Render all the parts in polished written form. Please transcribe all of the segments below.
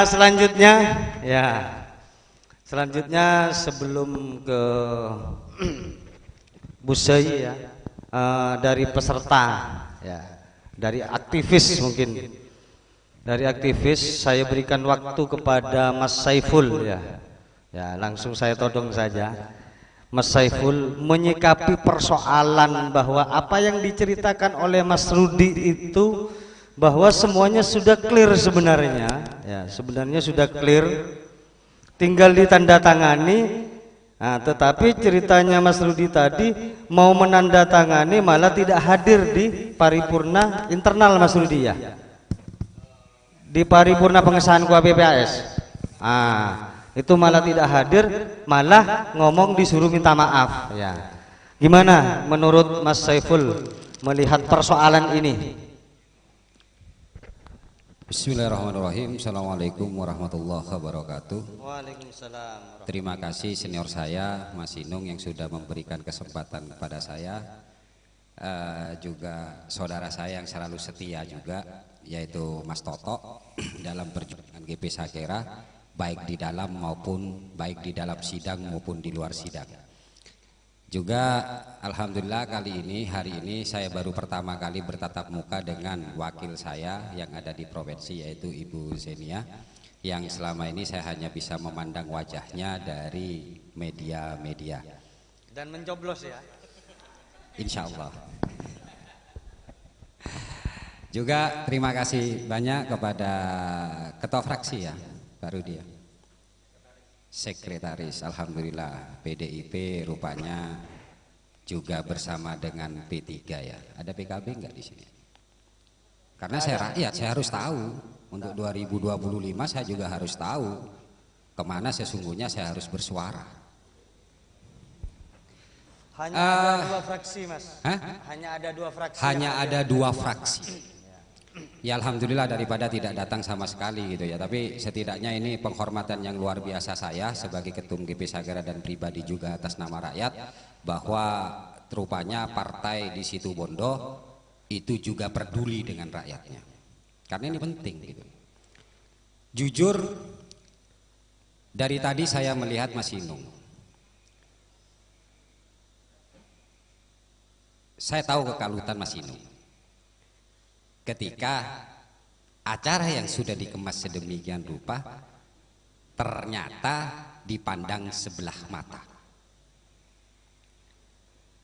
Selanjutnya, ya, selanjutnya sebelum ke Busai ya, dari peserta, ya, dari aktivis mungkin, dari aktivis saya berikan waktu kepada Mas Saiful ya, ya langsung saya todong saja. Mas Saiful menyikapi persoalan bahwa apa yang diceritakan oleh Mas Rudi itu bahwa semuanya sudah clear sebenarnya, ya sebenarnya sudah clear, tinggal ditandatangani. Nah, tetapi ceritanya Mas Rudi tadi mau menandatangani malah tidak hadir di paripurna internal Mas Rudi ya, di paripurna pengesahan KUHP-PAS. Itu malah tidak hadir, malah ngomong disuruh minta maaf ya. Gimana menurut Mas Saiful melihat persoalan ini? Bismillahirrahmanirrahim. Assalamualaikum warahmatullahi wabarakatuh. Waalaikumsalam. Terima kasih senior saya Mas Inung yang sudah memberikan kesempatan kepada saya, juga saudara saya yang selalu setia juga, yaitu Mas Toto dalam perjuangan GP Sakera, baik di dalam maupun baik di dalam sidang maupun di luar sidang. Juga alhamdulillah hari ini saya baru pertama kali bertatap muka dengan wakil saya yang ada di provinsi, yaitu Ibu Zenia, yang selama ini saya hanya bisa memandang wajahnya dari media-media Dan mencoblos ya, insya Allah. Juga terima kasih banyak kepada ketua fraksi ya, baru dia sekretaris, alhamdulillah PDIP rupanya juga bersama dengan P3 ya. Ada PKB enggak di sini? Karena saya rakyat, saya harus tahu. Untuk 2025 saya juga harus tahu kemana sesungguhnya saya harus bersuara. Hanya ada dua fraksi Mas. Hanya ada dua fraksi. Hanya ada dua fraksi. Ya alhamdulillah daripada tidak datang sama sekali gitu ya. Tapi setidaknya ini penghormatan yang luar biasa saya sebagai ketum GP Sakera dan pribadi juga atas nama rakyat, bahwa rupanya partai di Situbondo itu juga peduli dengan rakyatnya. Karena ini penting gitu. Jujur dari tadi saya melihat Mas Inung, saya tahu kekalutan Mas Inung ketika acara yang sudah dikemas sedemikian rupa ternyata dipandang sebelah mata.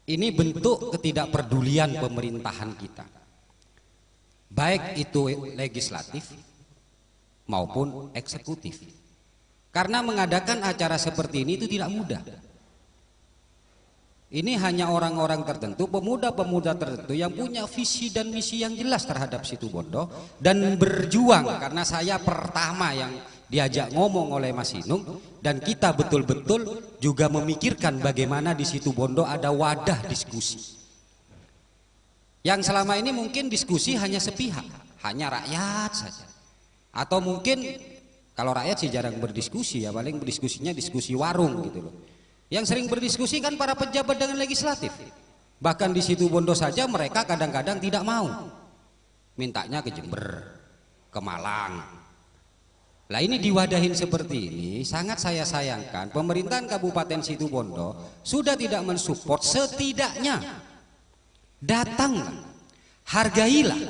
Ini bentuk ketidakpedulian pemerintahan kita, baik itu legislatif maupun eksekutif. Karena mengadakan acara seperti ini itu tidak mudah. Ini hanya orang-orang tertentu, pemuda-pemuda tertentu yang punya visi dan misi yang jelas terhadap Situbondo dan berjuang. Karena saya pertama yang diajak ngomong oleh Mas Inung, dan kita betul-betul juga memikirkan bagaimana di Situbondo ada wadah diskusi. Yang selama ini mungkin diskusi hanya sepihak, hanya rakyat saja. Atau mungkin kalau rakyat sih jarang berdiskusi ya, paling berdiskusinya diskusi warung gitu loh. Yang sering berdiskusi kan para pejabat dengan legislatif. Bahkan di Situbondo saja mereka kadang-kadang tidak mau, mintanya ke Jember, ke Malang. Lah ini diwadahin seperti ini, sangat saya sayangkan pemerintahan Kabupaten Situbondo sudah tidak mensupport. Setidaknya datang, hargailah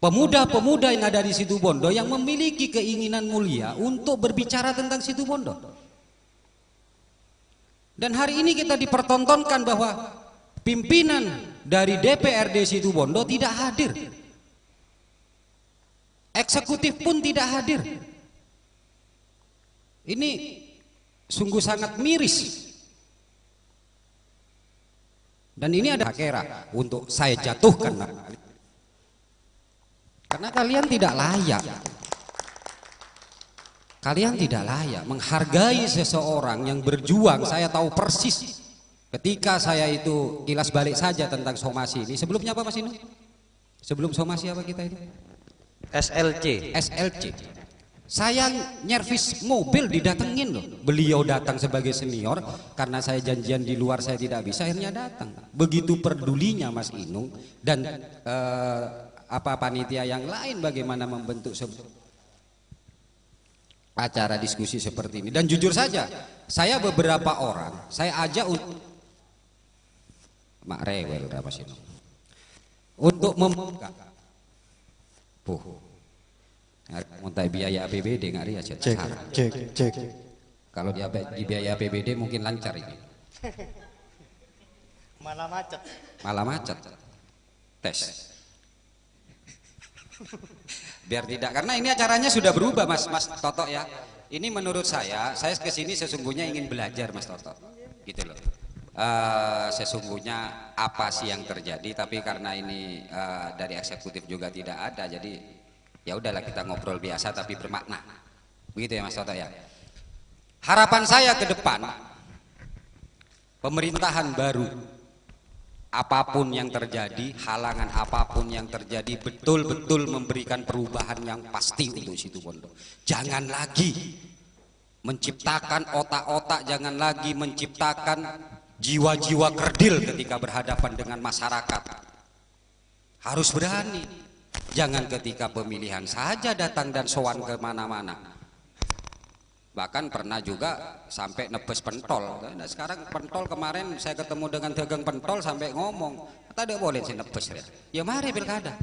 pemuda-pemuda yang ada di Situbondo yang memiliki keinginan mulia untuk berbicara tentang Situbondo. Dan hari ini kita dipertontonkan bahwa pimpinan dari DPRD Situbondo tidak hadir, eksekutif pun tidak hadir. Ini sungguh sangat miris. Dan ini ada Sakera untuk saya jatuhkan, karena kalian tidak layak. Kalian tidak layak menghargai seseorang yang berjuang. Saya tahu persis ketika saya itu kilas balik saja tentang somasi ini. Sebelumnya apa Mas Inu? Sebelum somasi apa kita itu? SLC. SLC. Saya nyervis mobil didatengin loh. Beliau datang sebagai senior, karena saya janjian di luar saya tidak bisa, akhirnya datang. Begitu pedulinya Mas Inung dan panitia yang lain bagaimana membentuk acara diskusi seperti ini. Dan jujur saja, saya beberapa orang saya ajak untuk mak rewel berapa sih untuk membuka untuk biaya APBD nggak ria Cek. kalau di biaya APBD mungkin lancar ini. Malah macet tes biar tidak, karena ini acaranya sudah berubah Mas Toto ya. Ini menurut saya kesini sesungguhnya ingin belajar Mas Toto gitu loh. Sesungguhnya apa sih yang terjadi, tapi karena ini dari eksekutif juga tidak ada, jadi ya udahlah kita ngobrol biasa tapi bermakna begitu ya Mas Toto ya. Harapan saya ke depan pemerintahan baru, apapun yang terjadi, halangan apapun yang terjadi, betul-betul memberikan perubahan yang pasti untuk Situbondo. Jangan lagi menciptakan otak-otak, jangan lagi menciptakan jiwa-jiwa kerdil ketika berhadapan dengan masyarakat. Harus berani. Jangan ketika pemilihan saja datang dan sowan kemana-mana. Bahkan pernah juga sampai nebes pentol. Nah, sekarang pentol, kemarin saya ketemu dengan dagang pentol sampai ngomong, tidak boleh sih nebes ya. Ya mari pilkada.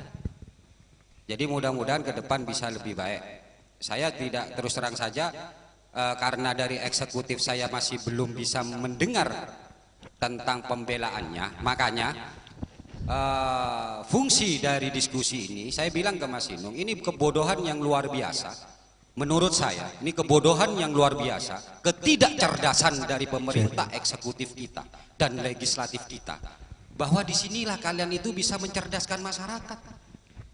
Jadi mudah-mudahan ke depan bisa lebih baik. Saya tidak terus terang saja karena dari eksekutif saya masih belum bisa mendengar tentang pembelaannya, makanya fungsi dari diskusi ini saya bilang ke Mas Inung, ini kebodohan yang luar biasa. Menurut saya ini kebodohan yang luar biasa, ketidakcerdasan dari pemerintah eksekutif kita dan legislatif kita, bahwa disinilah kalian itu bisa mencerdaskan masyarakat,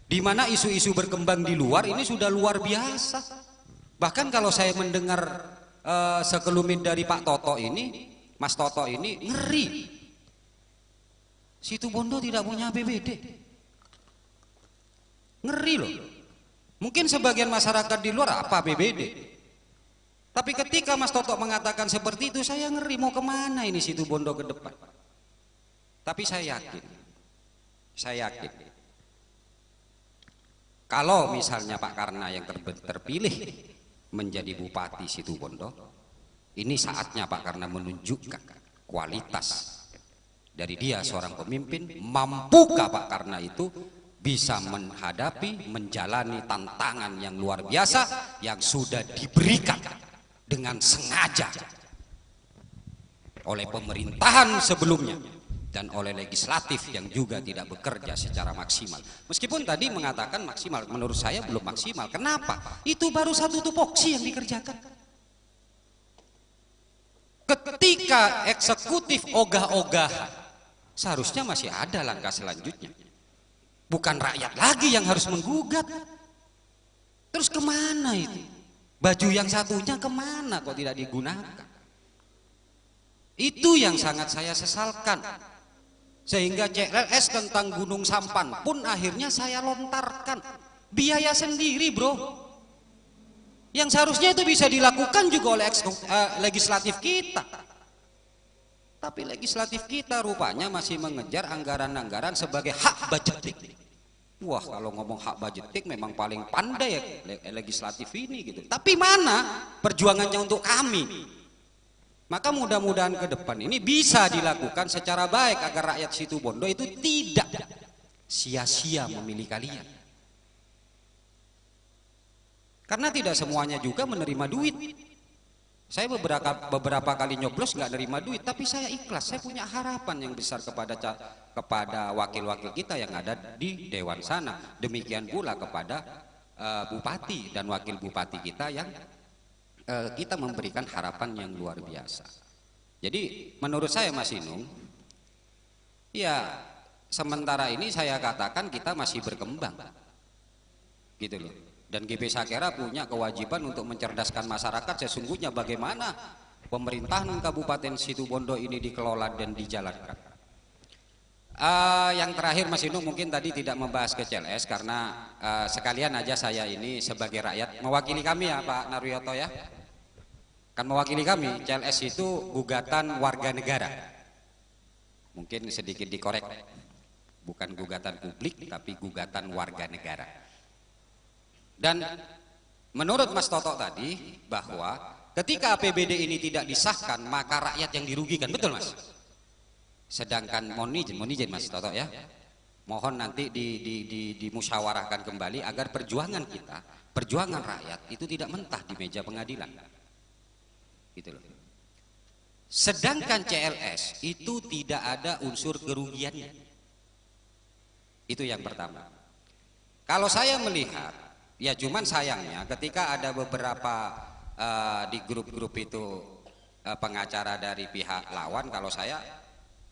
di mana isu-isu berkembang di luar ini sudah luar biasa. Bahkan kalau saya mendengar sekelumit dari Pak Toto ini, Mas Toto ini, ngeri. Situbondo tidak punya APBD. Ngeri loh. Mungkin sebagian masyarakat di luar apa APBD. Tapi ketika Mas Toto mengatakan seperti itu, saya ngeri, mau kemana ini Situbondo ke depan. Tapi saya yakin. Kalau misalnya Pak Karna yang terpilih menjadi Bupati Situbondo, ini saatnya Pak Karna menunjukkan kualitas dari dia seorang pemimpin. Mampukah Pak Karna itu bisa menghadapi, menjalani tantangan yang luar biasa yang sudah diberikan dengan sengaja oleh pemerintahan sebelumnya dan oleh legislatif yang juga tidak bekerja secara maksimal. Meskipun tadi mengatakan maksimal, menurut saya belum maksimal. Kenapa? Itu baru satu tupoksi yang dikerjakan. Ketika eksekutif ogah-ogahan, seharusnya masih ada langkah selanjutnya. Bukan rakyat lagi yang harus menggugat. Terus kemana itu? Baju yang satunya kemana kok tidak digunakan? Itu yang sangat saya sesalkan. Sehingga CLS tentang Gunung Sampan pun akhirnya saya lontarkan. Biaya sendiri bro. Yang seharusnya itu bisa dilakukan juga oleh legislatif kita. Tapi legislatif kita rupanya masih mengejar anggaran-anggaran sebagai hak budgeting. Wah, kalau ngomong hak budgeting memang paling pandai ya legislatif ini gitu. Tapi mana perjuangannya untuk kami? Maka mudah-mudahan ke depan ini bisa dilakukan secara baik agar rakyat Situbondo itu tidak sia-sia memilih kalian. Karena tidak semuanya juga menerima duit. Saya beberapa kali nyoblos nggak nerima duit, tapi saya ikhlas. Saya punya harapan yang besar kepada wakil-wakil kita yang ada di Dewan sana. Demikian pula kepada bupati dan wakil bupati kita yang kita memberikan harapan yang luar biasa. Jadi menurut saya Mas Inung, ya sementara ini saya katakan kita masih berkembang, gitu loh. Dan GP Sakera punya kewajiban untuk mencerdaskan masyarakat sesungguhnya bagaimana pemerintahan Kabupaten Situbondo ini dikelola dan dijalankan. Yang terakhir Mas Inung mungkin tadi tidak membahas ke CLS karena sekalian aja saya ini sebagai rakyat mewakili kami ya Pak Naryoto ya. Kan mewakili kami, CLS itu gugatan warga negara. Mungkin sedikit dikorek. Bukan gugatan publik tapi gugatan warga negara. Dan menurut Mas Toto tadi bahwa ketika APBD ini tidak disahkan maka rakyat yang dirugikan, betul Mas? Sedangkan mohon izin Mas Toto ya, mohon nanti dimusyawarahkan kembali agar perjuangan kita, perjuangan rakyat itu tidak mentah di meja pengadilan, gitu loh. Sedangkan CLS itu tidak ada unsur kerugiannya, itu yang pertama. Kalau saya melihat, ya cuman sayangnya ketika ada beberapa di grup-grup itu pengacara dari pihak lawan, kalau saya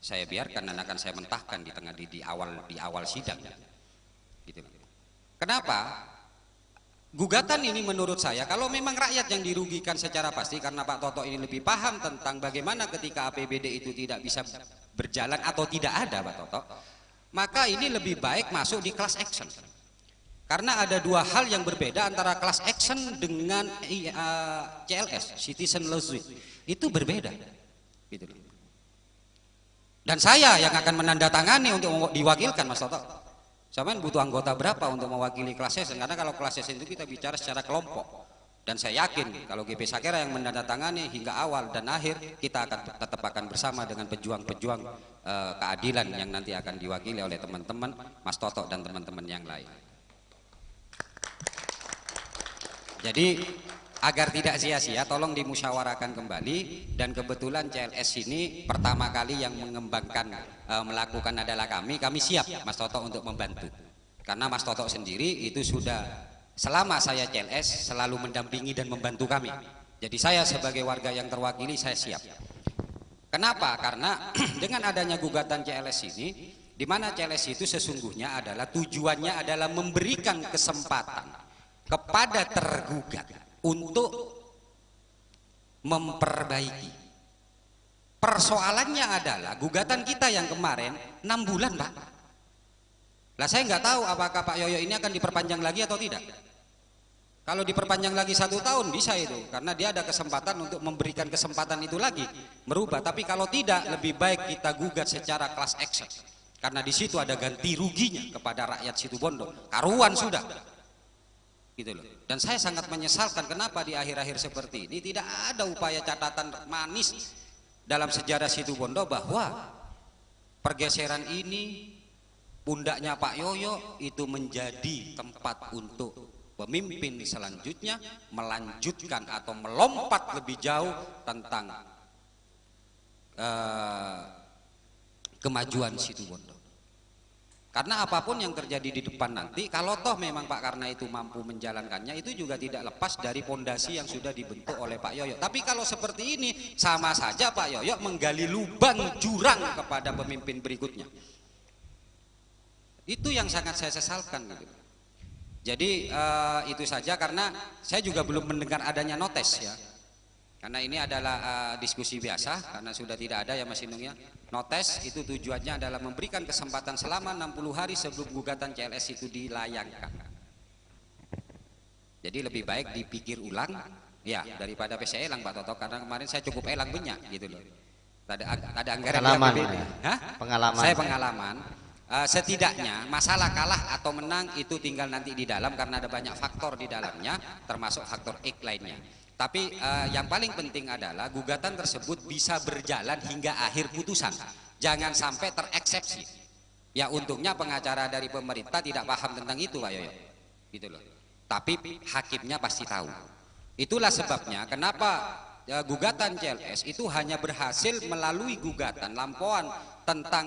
biarkan dan akan saya mentahkan di tengah di awal sidang, gitu. Kenapa? Gugatan ini menurut saya kalau memang rakyat yang dirugikan secara pasti, karena Pak Toto ini lebih paham tentang bagaimana ketika APBD itu tidak bisa berjalan atau tidak ada Pak Toto, maka ini lebih baik masuk di class action. Karena ada dua hal yang berbeda antara class action dengan CLS, citizen lawsuit, itu berbeda, gitu. Dan saya yang akan menandatangani untuk diwakilkan Mas Toto. Saya butuh anggota berapa untuk mewakili class action? Karena kalau class action itu kita bicara secara kelompok. Dan saya yakin kalau GP Sakera yang menandatangani hingga awal dan akhir, kita akan tetap akan bersama dengan pejuang-pejuang keadilan yang nanti akan diwakili oleh teman-teman Mas Toto dan teman-teman yang lain. Jadi agar tidak sia-sia, tolong dimusyawarahkan kembali. Dan kebetulan CLS ini pertama kali yang mengembangkan melakukan adalah kami siap Mas Toto untuk membantu. Karena Mas Toto sendiri itu sudah selama saya CLS selalu mendampingi dan membantu kami. Jadi saya sebagai warga yang terwakili saya siap. Kenapa? Karena dengan adanya gugatan CLS ini, di mana CLS itu sesungguhnya adalah tujuannya adalah memberikan kesempatan kepada tergugat untuk memperbaiki. Persoalannya adalah gugatan kita yang kemarin 6 bulan Pak. Lah saya nggak tahu apakah Pak Yoyo ini akan diperpanjang lagi atau tidak. Kalau diperpanjang lagi 1 tahun bisa itu, karena dia ada kesempatan untuk memberikan kesempatan itu lagi merubah. Tapi kalau tidak, lebih baik kita gugat secara class action, karena di situ ada ganti ruginya kepada rakyat Situbondo. Karuan sudah, gitu loh. Dan saya sangat menyesalkan kenapa di akhir-akhir seperti ini tidak ada upaya catatan manis dalam sejarah Situbondo bahwa pergeseran ini pundaknya Pak Yoyo itu menjadi tempat untuk pemimpin selanjutnya melanjutkan atau melompat lebih jauh tentang kemajuan Situbondo. Karena apapun yang terjadi di depan nanti, kalau toh memang Pak Karna itu mampu menjalankannya, itu juga tidak lepas dari fondasi yang sudah dibentuk oleh Pak Yoyo. Tapi kalau seperti ini, sama saja Pak Yoyo menggali lubang jurang kepada pemimpin berikutnya. Itu yang sangat saya sesalkan, gitu. Jadi itu saja, karena saya juga belum mendengar adanya notes ya. Karena ini adalah diskusi biasa, karena sudah tidak ada ya Mas Inung ya. Notes itu tujuannya adalah memberikan kesempatan selama 60 hari sebelum gugatan CLS itu dilayangkan. Jadi lebih baik dipikir ulang ya daripada PC elang Pak Toto, karena kemarin saya cukup elang banyak gitu loh. Ada anggaran pengalaman, pengalaman. Saya pengalaman. Setidaknya masalah kalah atau menang itu tinggal nanti di dalam, karena ada banyak faktor di dalamnya, termasuk faktor X lainnya. Tapi yang paling penting adalah gugatan tersebut bisa berjalan hingga akhir putusan. Jangan sampai tereksepsi. Ya untungnya pengacara dari pemerintah tidak paham tentang itu Pak Yoyo, gitu loh. Tapi hakimnya pasti tahu. Itulah sebabnya kenapa gugatan CLS itu hanya berhasil melalui gugatan lampauan tentang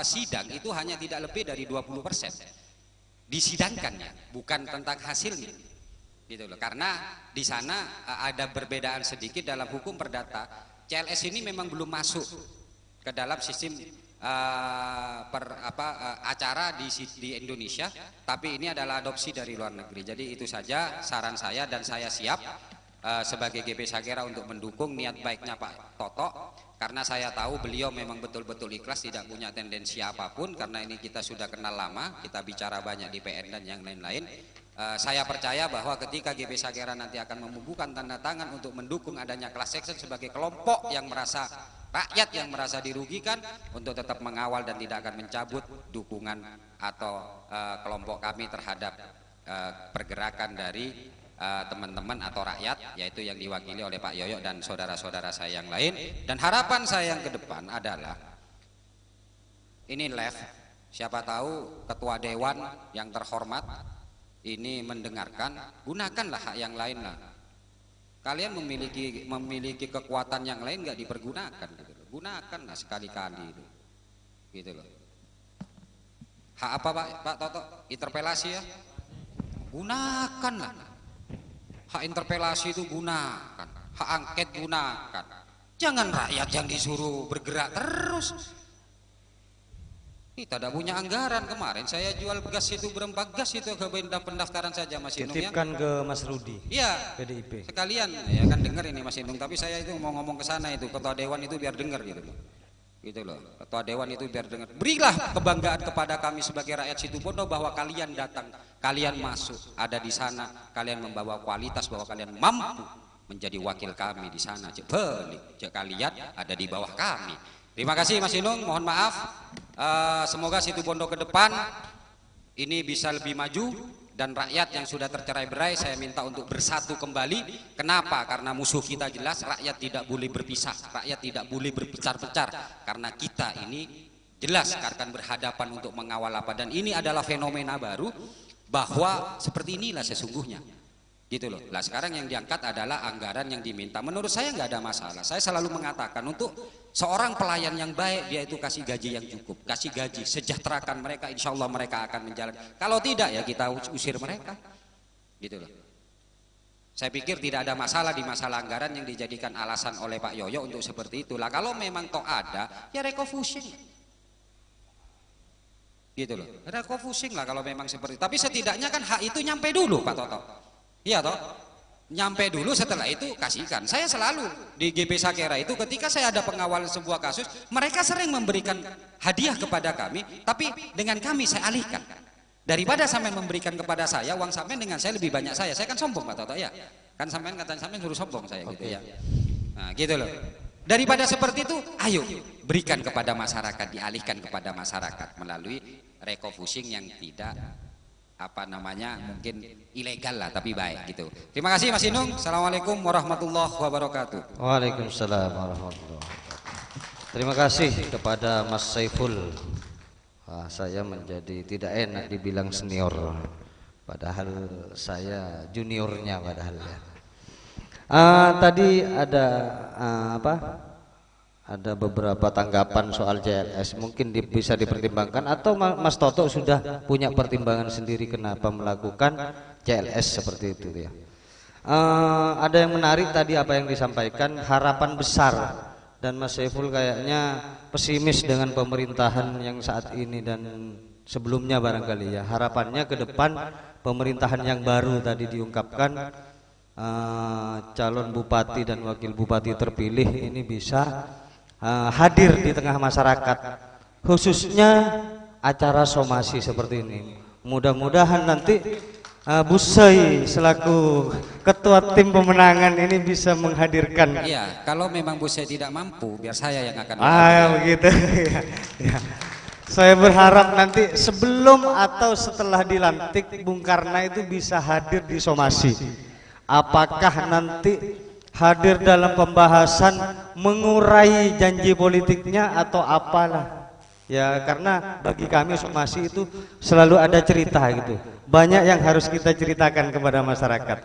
sidang itu hanya tidak lebih dari 20% disidangkannya, bukan tentang hasilnya, gitu loh. Karena di sana ada perbedaan sedikit dalam hukum perdata. CLS ini memang belum masuk ke dalam sistem acara di Indonesia, tapi ini adalah adopsi dari luar negeri. Jadi itu saja saran saya, dan saya siap sebagai GP Sakera untuk mendukung niat baiknya Pak Toto, karena saya tahu beliau memang betul-betul ikhlas, tidak punya tendensi apapun. Karena ini kita sudah kenal lama, kita bicara banyak di PN dan yang lain-lain. Saya percaya bahwa ketika GP Sakera nanti akan membubuhkan tanda tangan untuk mendukung adanya class action sebagai kelompok yang merasa, rakyat yang merasa dirugikan, untuk tetap mengawal dan tidak akan mencabut dukungan atau kelompok kami terhadap pergerakan dari teman-teman atau rakyat, yaitu yang diwakili oleh Pak Yoyo dan saudara-saudara saya yang lain. Dan harapan saya yang ke depan adalah ini live, siapa tahu ketua dewan yang terhormat ini mendengarkan, gunakanlah hak yang lain lah. Kalian memiliki kekuatan yang lain nggak dipergunakan gitu loh. Gunakanlah sekali-kali gitu loh. Hak apa Pak Toto? Interpelasi ya? Gunakanlah. Hak interpelasi itu gunakan. Hak angket gunakan. Jangan rakyat yang disuruh bergerak terus. Kita tidak punya anggaran. Kemarin saya jual gas itu, berempat gas itu ke pendaftaran saja Mas Inung ya. Titipkan ke Mas Rudi. Iya. PDIP. Sekalian ya kan dengar ini Mas Inung, tapi saya itu mau ngomong ke sana itu ketua dewan itu biar dengar gitu loh. Gitu loh. Ketua dewan itu biar dengar. Berilah kebanggaan kepada kami sebagai rakyat Situbondo bahwa kalian datang, kalian masuk, ada di sana, kalian membawa kualitas, bahwa kalian mampu menjadi wakil kami di sana. Kalian ada di bawah kami. Terima kasih Mas Inung, mohon maaf. Semoga Situbondo ke depan ini bisa lebih maju, dan rakyat yang sudah tercerai-berai saya minta untuk bersatu kembali. Kenapa? Karena musuh kita jelas, rakyat tidak boleh berpisah, rakyat tidak boleh berpencar-pencar, karena kita ini jelas akan berhadapan untuk mengawal apa, dan ini adalah fenomena baru bahwa seperti inilah sesungguhnya. Gitu loh. Nah sekarang yang diangkat adalah anggaran yang diminta. Menurut saya nggak ada masalah. Saya selalu mengatakan untuk seorang pelayan yang baik dia itu kasih gaji yang cukup, kasih gaji, sejahterakan mereka, insya Allah mereka akan menjalankan. Kalau tidak ya kita usir mereka. Gitu loh. Saya pikir tidak ada masalah di masalah anggaran yang dijadikan alasan oleh Pak Yoyo untuk seperti itulah. Kalau memang toh ada, ya refocusing. Gitu loh. Refocusing lah kalau memang seperti itu. Tapi setidaknya kan hak itu nyampe dulu Pak Toto. Iya toh, nyampe dulu, setelah itu kasihkan. Saya selalu di GP Sakera itu ketika saya ada pengawalan sebuah kasus, mereka sering memberikan hadiah kepada kami, tapi dengan kami saya alihkan. Daripada sampean memberikan kepada saya, uang sampean dengan saya lebih banyak saya kan sombong Pak Toto ya. Kan sampean katanya sampean suruh sombong saya gitu ya. Nah gitu loh. Daripada seperti itu, ayo berikan kepada masyarakat, dialihkan kepada masyarakat melalui refocusing yang tidak mungkin ilegal lah, tapi baik gitu. Terima kasih Mas Inung. Assalamualaikum warahmatullahi wabarakatuh. Waalaikumsalam warahmatullahi wabarakatuh. Terima kasih kepada Mas Saiful. Saya menjadi tidak enak dibilang senior, padahal saya juniornya padahal ya. Tadi ada ada beberapa tanggapan soal CLS, mungkin bisa dipertimbangkan, atau Mas Toto sudah punya pertimbangan sendiri kenapa melakukan CLS seperti itu ya. Ada yang menarik tadi apa yang disampaikan, harapan besar, dan Mas Saiful kayaknya pesimis dengan pemerintahan yang saat ini dan sebelumnya barangkali ya. Harapannya ke depan pemerintahan yang baru tadi diungkapkan, calon bupati dan wakil bupati terpilih ini bisa hadir di tengah masyarakat, khususnya acara somasi seperti ini. Mudah-mudahan nanti Bu Soi selaku ketua tim pemenangan ini bisa menghadirkan. Iya, kalau memang Bu Soi tidak mampu, biar saya yang akan. Begitu. Ya. Saya berharap nanti sebelum atau setelah dilantik Bung Karna itu bisa hadir di somasi. Apakah nanti hadir dalam pembahasan mengurai janji politiknya atau apalah ya, karena bagi kami somasi itu selalu ada cerita gitu, banyak yang harus kita ceritakan kepada masyarakat.